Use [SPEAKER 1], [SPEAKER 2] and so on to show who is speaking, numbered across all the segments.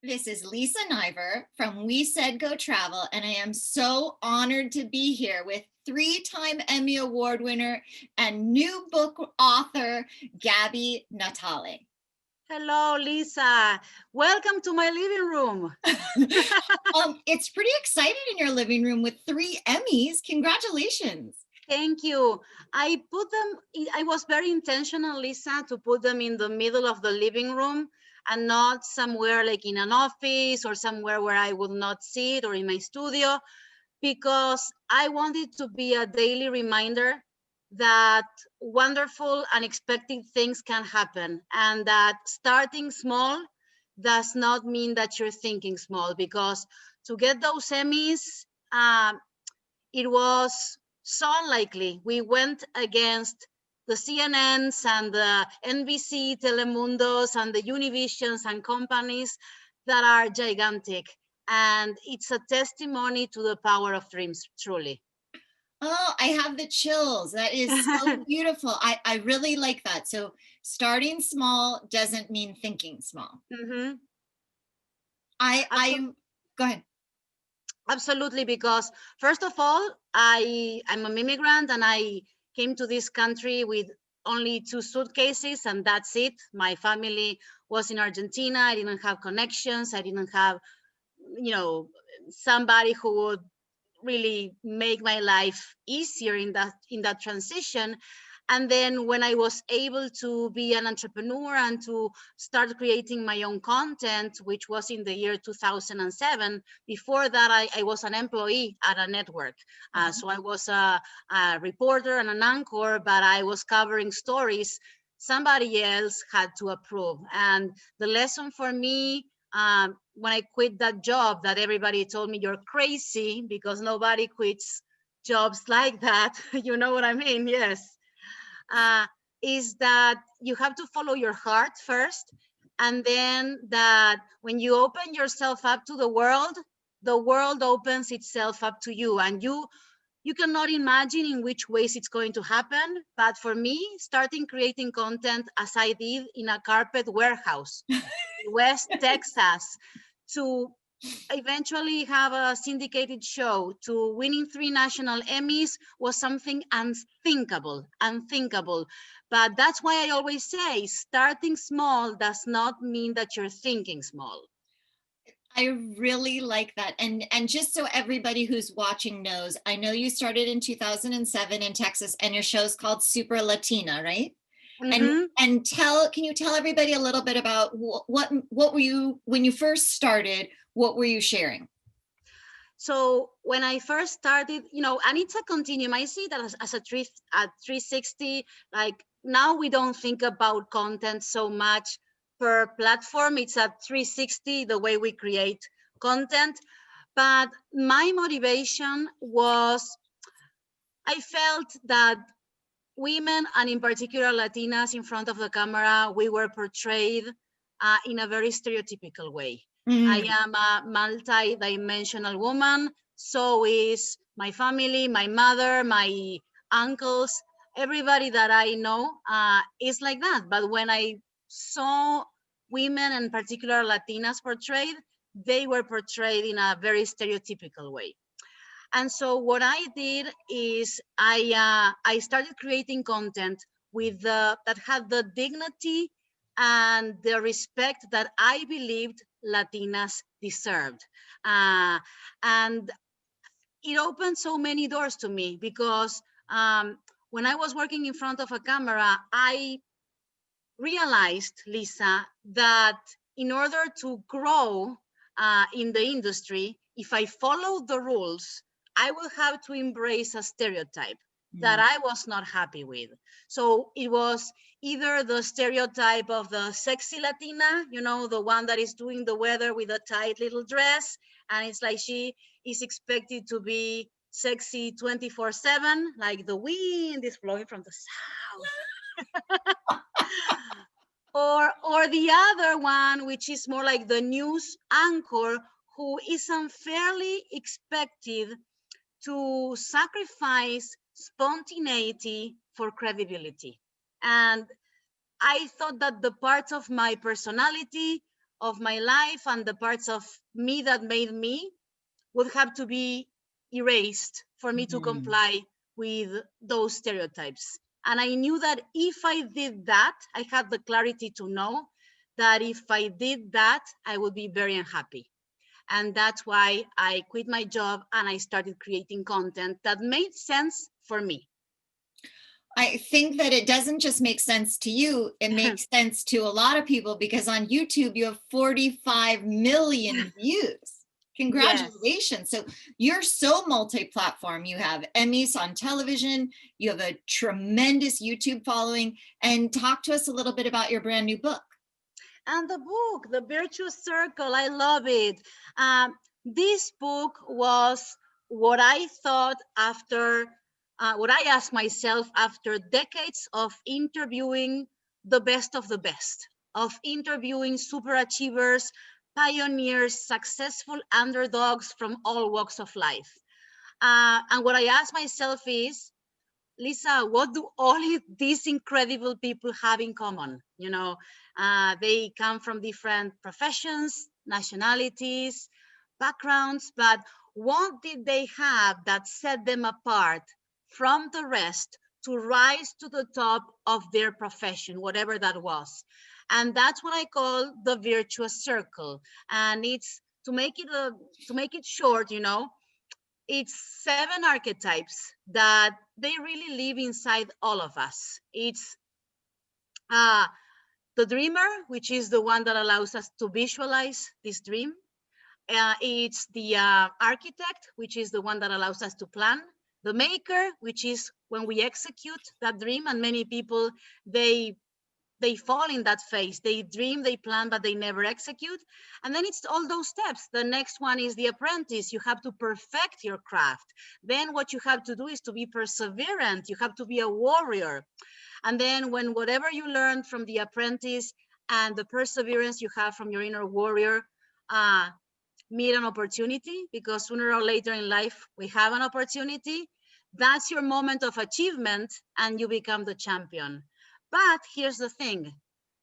[SPEAKER 1] This is Lisa Niver from Said Go Travel, and I am so honored to be here with three-time Emmy Award winner and new book author, Gaby Natale.
[SPEAKER 2] Hello, Lisa. Welcome to my living room.
[SPEAKER 1] It's pretty exciting in your living room with 3 Emmys. Congratulations.
[SPEAKER 2] Thank you. I was very intentional, Lisa, to put them in the middle of the living room and not somewhere like in an office or somewhere where I would not see it or in my studio, because I want it to be a daily reminder that wonderful, unexpected things can happen, and that starting small does not mean that you're thinking small. Because to get those Emmys, it was so unlikely. We went against the CNNs and the NBC, Telemundos, and the Univisions and companies that are gigantic. And it's a testimony to the power of dreams, truly.
[SPEAKER 1] Oh, I have the chills. That is so beautiful. I really like that. So starting small doesn't mean thinking small.
[SPEAKER 2] Mm-hmm.
[SPEAKER 1] I go ahead.
[SPEAKER 2] Absolutely, because first of all, I'm an immigrant and I came to this country with only 2 suitcases, and that's it. My family was in Argentina. I didn't have connections. I didn't have, you know, somebody who would really make my life easier in that transition. And then when I was able to be an entrepreneur and to start creating my own content, which was in the year 2007, before that I was an employee at a network. So I was a reporter and an anchor, but I was covering stories somebody else had to approve. And the lesson for me, when I quit that job, that everybody told me, you're crazy, because nobody quits jobs like that. You know what I mean? Yes. uh, is that you have to follow your heart first, and then that when you open yourself up to the world opens itself up to you, and you cannot imagine in which ways it's going to happen. But for me, starting creating content as I did in a carpet warehouse in West Texas, to eventually have a syndicated show, to winning 3 national Emmys, was something unthinkable. But that's why I always say starting small does not mean that you're thinking small.
[SPEAKER 1] I really like that. And just so everybody who's watching knows, I know you started in 2007 in Texas and your show's called SuperLatina, right? And
[SPEAKER 2] Mm-hmm.
[SPEAKER 1] can you tell everybody a little bit about what were you when you first started, what were you sharing?
[SPEAKER 2] So when I first started, and it's a continuum. I see that as a 360. Like, now we don't think about content so much per platform. It's a 360 the way we create content. But my motivation was, I felt that women, and in particular Latinas in front of the camera, we were portrayed in a very stereotypical way. I
[SPEAKER 1] Mm.
[SPEAKER 2] am a multi-dimensional woman. So is my family, my mother, my uncles, everybody that I know is like that. But when I saw women, and particular Latinas, portrayed, they were portrayed in a very stereotypical way. And so what I did is I started creating content with that had the dignity and the respect that I believed Latinas deserved. Uh, and it opened so many doors to me, because when I was working in front of a camera, I realized, Lisa, that in order to grow in the industry, if I followed the rules, I will have to embrace a stereotype that
[SPEAKER 1] Mm.
[SPEAKER 2] I was not happy with. So it was either the stereotype of the sexy Latina, the one that is doing the weather with a tight little dress, and it's like she is expected to be sexy 24/7, like the wind is blowing from the south. Or the other one, which is more like the news anchor, who is unfairly expected to sacrifice spontaneity for credibility. And I thought that the parts of my personality of my life and the parts of me that made me would have to be erased for me to
[SPEAKER 1] Mhm.
[SPEAKER 2] comply with those stereotypes. And I knew that if I did that, I had the clarity to know that if I did that, I would be very unhappy. And that's why I quit my job and I started creating content that made sense for me.
[SPEAKER 1] I think that it doesn't just make sense to you, it makes sense to a lot of people, because on YouTube you have 45 million views.
[SPEAKER 2] Yes.
[SPEAKER 1] Congratulations. So you're so multi-platform. You have Emmys on television, you have a tremendous YouTube following, and talk to us a little bit about your brand new book.
[SPEAKER 2] And the book, The Virtuous Circle, I love it. This book was what I thought after, what I asked myself after decades of interviewing the best of the best, of interviewing super achievers, pioneers, successful underdogs from all walks of life. And what I asked myself is, Lisa, what do all these incredible people have in common? You know, they come from different professions, nationalities, backgrounds, but what did they have that set them apart from the rest to rise to the top of their profession, whatever that was? And that's what I call the virtuous circle. And it's to make it short, you know, it's 7 archetypes that they really live inside all of us. It's uh, the dreamer, which is the one that allows us to visualize this dream. It's the architect, which is the one that allows us to plan. The maker, which is when we execute that dream, and many people, they fall in that phase. They dream, they plan, but they never execute. And then it's all those steps. The next one is the apprentice. You have to perfect your craft. Then what you have to do is to be perseverant. You have to be a warrior. And then when whatever you learned from the apprentice and the perseverance you have from your inner warrior meet an opportunity, because sooner or later in life, we have an opportunity. That's your moment of achievement and you become the champion. But here's the thing.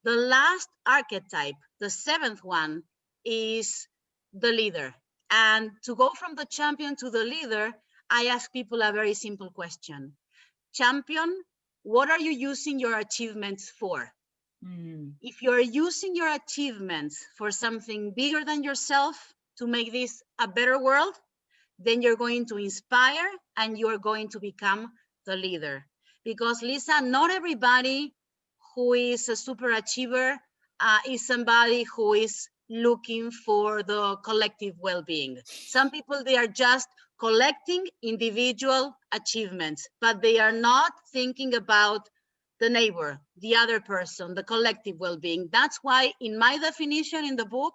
[SPEAKER 2] The last archetype, the 7th one, is the leader. And to go from the champion to the leader, I ask people a very simple question. Champion, what are you using your achievements for? If you're using your achievements for something bigger than yourself to make this a better world, then you're going to inspire and you're going to become the leader. Because Lisa, not everybody who is a super achiever is somebody who is looking for the collective well-being. Some people, they are just collecting individual achievements, but they are not thinking about the neighbor, the other person, the collective well-being. That's why in my definition in the book,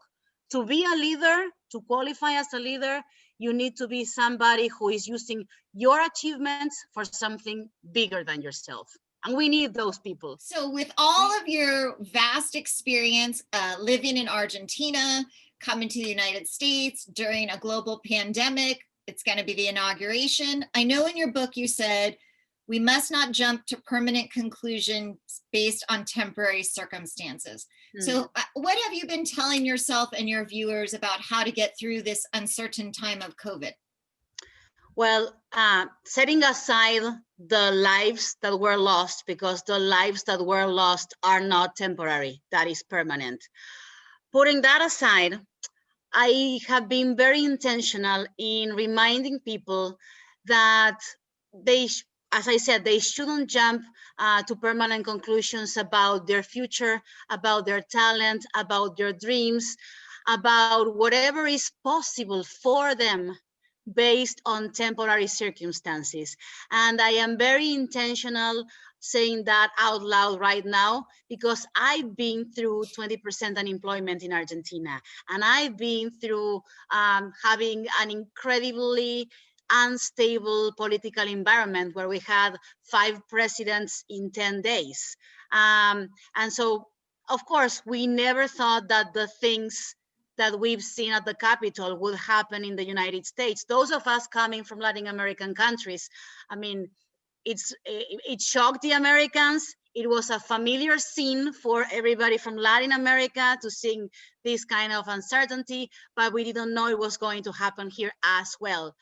[SPEAKER 2] to be a leader, to qualify as a leader, you need to be somebody who is using your achievements for something bigger than yourself. And we need those people.
[SPEAKER 1] So with all of your vast experience living in Argentina, coming to the United States during a global pandemic, it's going to be the inauguration. I know in your book you said, we must not jump to permanent conclusions based on temporary circumstances. So what have you been telling yourself and your viewers about how to get through this uncertain time of COVID?
[SPEAKER 2] Well, setting aside the lives that were lost, because the lives that were lost are not temporary, that is permanent. Putting that aside, I have been very intentional in reminding people that they, as I said, they shouldn't jump to permanent conclusions about their future, about their talent, about their dreams, about whatever is possible for them based on temporary circumstances. And I am very intentional saying that out loud right now, because I've been through 20% unemployment in Argentina, and I've been through having an incredibly unstable political environment where we had 5 presidents in 10 days. And so, of course, we never thought that the things that we've seen at the Capitol would happen in the United States. Those of us coming from Latin American countries, I mean, it shocked the Americans, it was a familiar scene for everybody from Latin America to seeing this kind of uncertainty, but we didn't know it was going to happen here as well,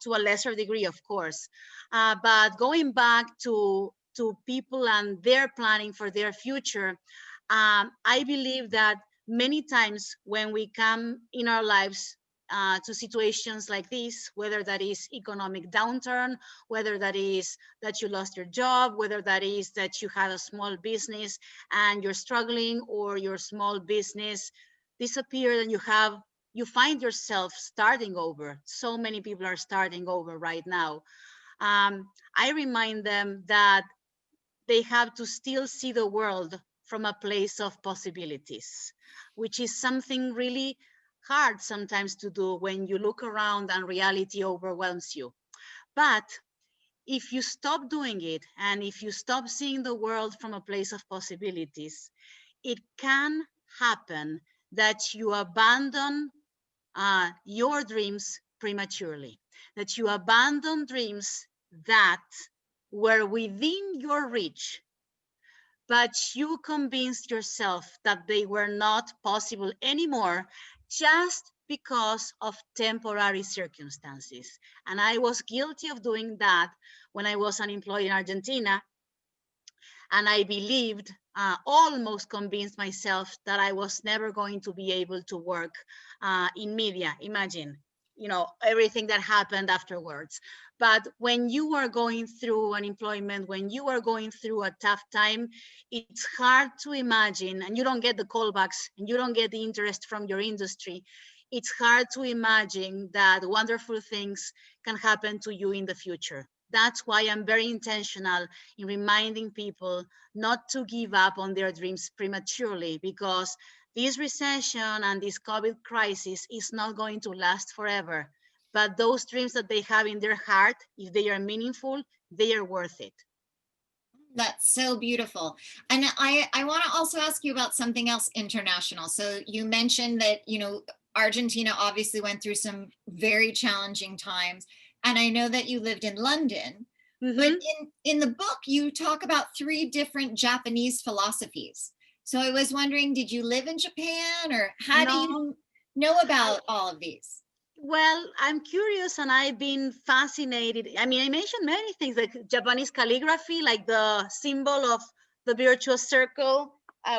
[SPEAKER 2] to a lesser degree, of course. But going back to people and their planning for their future, I believe that many times when we come in our lives to situations like this, whether that is economic downturn, whether that is that you lost your job, whether that is that you had a small business and you're struggling, or your small business disappeared and you find yourself starting over. So many people are starting over right now. I remind them that they have to still see the world from a place of possibilities, which is something really hard sometimes to do when you look around and reality overwhelms you. But if you stop doing it, and if you stop seeing the world from a place of possibilities, it can happen that you abandon your dreams prematurely, that you abandon dreams that were within your reach, but you convinced yourself that they were not possible anymore just because of temporary circumstances. And I was guilty of doing that when I was unemployed in Argentina. And I believed, almost convinced myself that I was never going to be able to work in media. Imagine, everything that happened afterwards. But when you are going through unemployment, when you are going through a tough time, it's hard to imagine, and you don't get the callbacks and you don't get the interest from your industry. It's hard to imagine that wonderful things can happen to you in the future. That's why I'm very intentional in reminding people not to give up on their dreams prematurely, because this recession and this COVID crisis is not going to last forever. But those dreams that they have in their heart, if they are meaningful, they are worth it.
[SPEAKER 1] That's so beautiful. And I want to also ask you about something else international. So you mentioned that, Argentina obviously went through some very challenging times. And I know that you lived in London, but in the book, you talk about 3 different Japanese philosophies. So I was wondering, did you live in Japan, or how do you know about all of these?
[SPEAKER 2] Well, I'm curious, and I've been fascinated. I mean, I mentioned many things like Japanese calligraphy, like the symbol of the Virtuous Circle,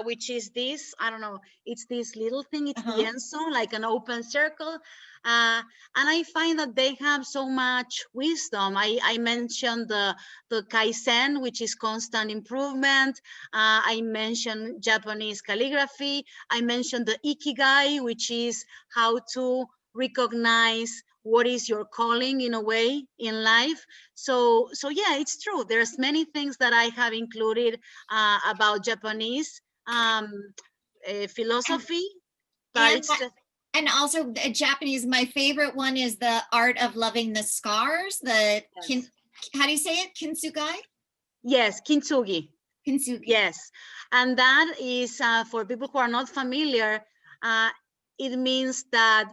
[SPEAKER 2] which is this, I don't know, it's this little thing, it's the enso, like an open circle. And I find that they have so much wisdom. I mentioned the Kaizen, which is constant improvement. I mentioned Japanese calligraphy. I mentioned the Ikigai, which is how to recognize what is your calling in a way in life. So yeah, it's true. There's many things that I have included about Japanese philosophy, but
[SPEAKER 1] and also Japanese. My favorite one is the art of loving the scars. How do you say it? Kintsugi?
[SPEAKER 2] Yes, kintsugi.
[SPEAKER 1] Kintsugi.
[SPEAKER 2] Yes, and that is for people who are not familiar. It means that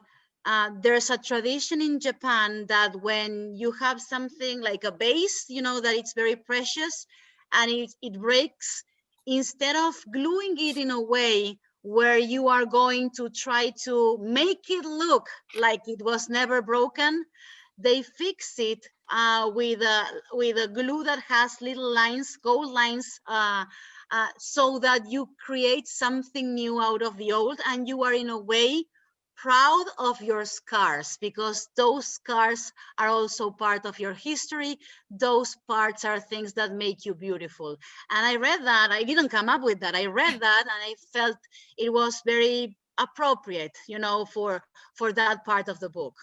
[SPEAKER 2] there's a tradition in Japan that when you have something like a vase, that it's very precious, and it breaks, instead of gluing it in a way where you are going to try to make it look like it was never broken, they fix it with a glue that has little lines, gold lines, so that you create something new out of the old, and you are in a way proud of your scars, because those scars are also part of your history. Those parts are things that make you beautiful. And I read that. I didn't come up with that. I read that and I felt it was very appropriate, for that part of the book.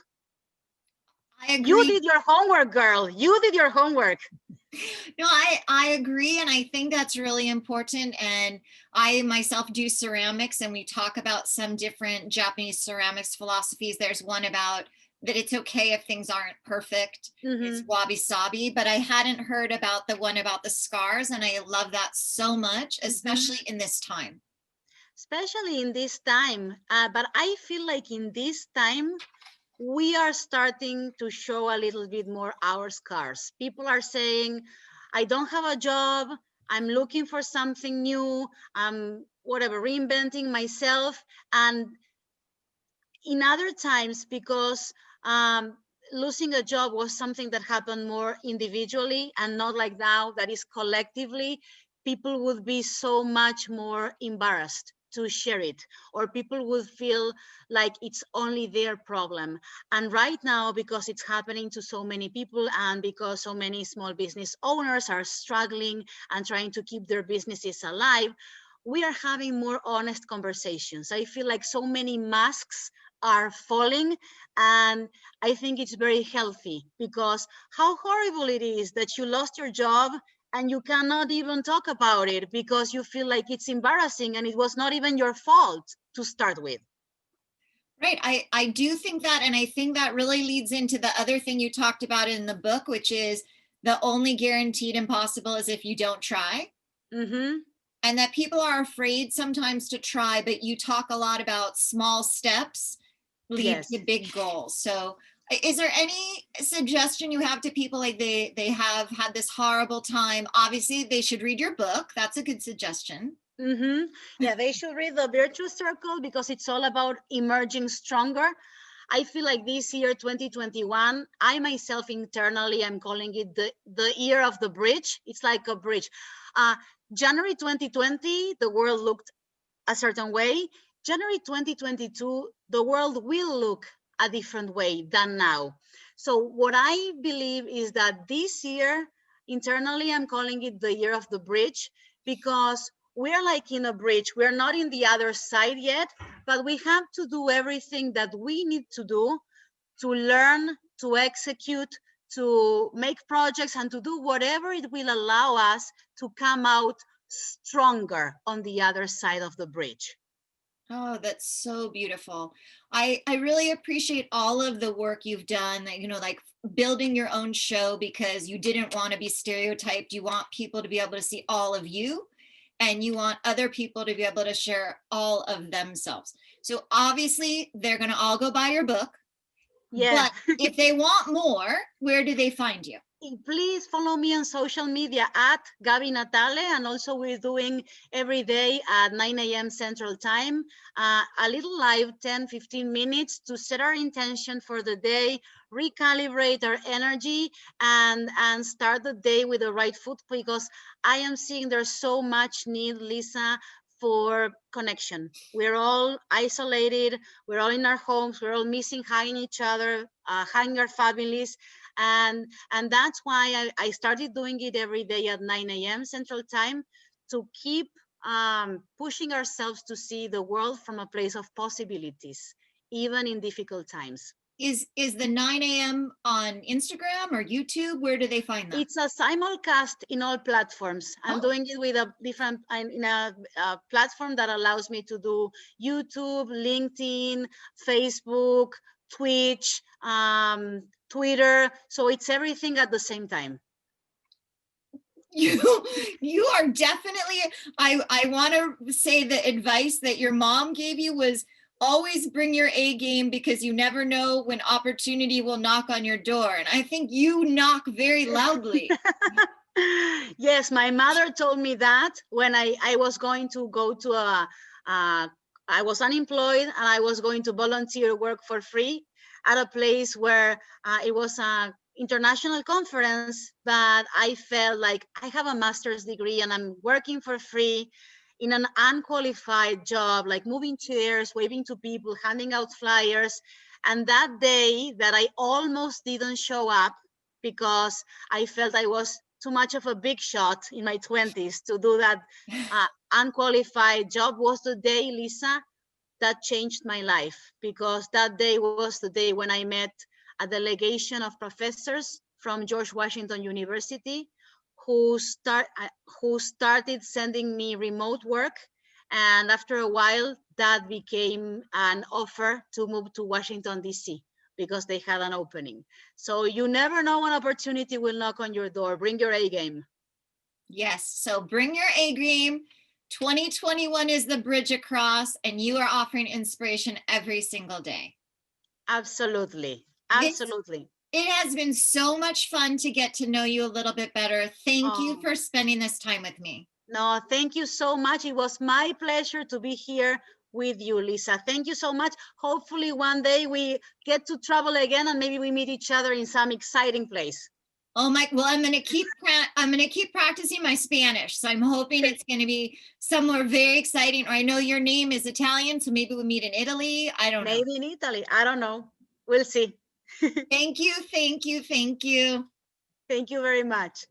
[SPEAKER 1] I agree.
[SPEAKER 2] You did your homework, girl. You did your homework.
[SPEAKER 1] No, I agree. And I think that's really important. And I myself do ceramics, and we talk about some different Japanese ceramics philosophies. There's one about that it's okay if things aren't perfect. It's wabi sabi, but I hadn't heard about the one about the scars. And I love that so much, especially in this time.
[SPEAKER 2] Especially in this time. But I feel like in this time, we are starting to show a little bit more our scars. People are saying, I don't have a job, I'm looking for something new. I'm whatever, reinventing myself. And in other times, because losing a job was something that happened more individually and not like now that is collectively, people would be so much more embarrassed to share it, or people would feel like it's only their problem. And right now, because it's happening to so many people and because so many small business owners are struggling and trying to keep their businesses alive, we are having more honest conversations. I feel like so many masks are falling, and I think it's very healthy, because how horrible it is that you lost your job and you cannot even talk about it because you feel like it's embarrassing and it was not even your fault to start with.
[SPEAKER 1] Right. I do think that, and I think that really leads into the other thing you talked about in the book, which is the only guaranteed impossible is if you don't try.
[SPEAKER 2] Mm-hmm.
[SPEAKER 1] And that people are afraid sometimes to try, but you talk a lot about small steps lead
[SPEAKER 2] Yes.
[SPEAKER 1] to big goals. So is there any suggestion you have to people, like they have had this horrible time? Obviously they should read your book. That's a good suggestion.
[SPEAKER 2] Mm-hmm. Yeah, they should read the Virtuous Circle because it's all about emerging stronger. I feel like this year, 2021, I myself internally am calling it the year of the bridge. It's like a bridge. Uh, January 2020, the world looked a certain way. January 2022, the world will look a different way than now. So what I believe is that this year, internally, I'm calling it the year of the bridge, because we're like in a bridge. We're not in the other side yet, but we have to do everything that we need to do to learn, to execute, to make projects, and to do whatever it will allow us to come out stronger on the other side of the bridge.
[SPEAKER 1] Oh, that's so beautiful. I really appreciate all of the work you've done, you know, like building your own show because you didn't want to be stereotyped. You want people to be able to see all of you, and you want other people to be able to share all of themselves. So obviously they're going to all go buy your book,
[SPEAKER 2] Yeah.
[SPEAKER 1] but if they want more, where do they find you?
[SPEAKER 2] Please follow me on social media at Gaby Natale, and also we're doing every day at 9 a.m. Central Time, a little live 10-15 minutes to set our intention for the day, recalibrate our energy, and start the day with the right foot, because I am seeing there's so much need, Lisa, for connection. We're all isolated, we're all in our homes, we're all missing hugging each other, hugging our families, and that's why I started doing it every day at 9 a.m. Central Time, to keep pushing ourselves to see the world from a place of possibilities, even in difficult times.
[SPEAKER 1] Is the 9 a.m. on Instagram or YouTube? Where do they find that?
[SPEAKER 2] It's a simulcast in all platforms. I'm
[SPEAKER 1] Oh,
[SPEAKER 2] doing it with a different in a platform that allows me to do YouTube, LinkedIn, Facebook, Twitch, Twitter. So it's everything at the same time.
[SPEAKER 1] you you are definitely, I want to say the advice that your mom gave you was always bring your A game, because you never know when opportunity will knock on your door, and I think you knock very loudly.
[SPEAKER 2] Yes, my mother told me that when I was going to go to I was unemployed and I was going to volunteer work for free at a place where it was a international conference, but I felt like I have a master's degree and I'm working for free in an unqualified job, like moving chairs, waving to people, handing out flyers. And that day that I almost didn't show up because I felt I was too much of a big shot in my 20s to do that unqualified job, was the day, Lisa, that changed my life, because that day was the day when I met a delegation of professors from George Washington University who started sending me remote work, and after a while that became an offer to move to Washington DC because they had an opening. So you never know when opportunity will knock on your door. Bring your A game.
[SPEAKER 1] Yes, so bring your A game. 2021 is the bridge across, and you are offering inspiration every single day.
[SPEAKER 2] Absolutely.
[SPEAKER 1] This
[SPEAKER 2] Absolutely.
[SPEAKER 1] It has been so much fun to get to know you a little bit better. Thank you
[SPEAKER 2] Oh,
[SPEAKER 1] for spending this time with me.
[SPEAKER 2] no, thank you so much. It was my pleasure to be here with you, Lisa. Thank you so much. Hopefully one day we get to travel again and maybe we meet each other in some exciting place.
[SPEAKER 1] Oh my, well, I'm gonna keep practicing my Spanish. So I'm hoping it's gonna be somewhere very exciting. Or I know your name is Italian, so maybe we'll meet in Italy. I don't know.
[SPEAKER 2] Maybe in Italy. I don't know. We'll see.
[SPEAKER 1] Thank you, thank you, thank you.
[SPEAKER 2] Thank you very much.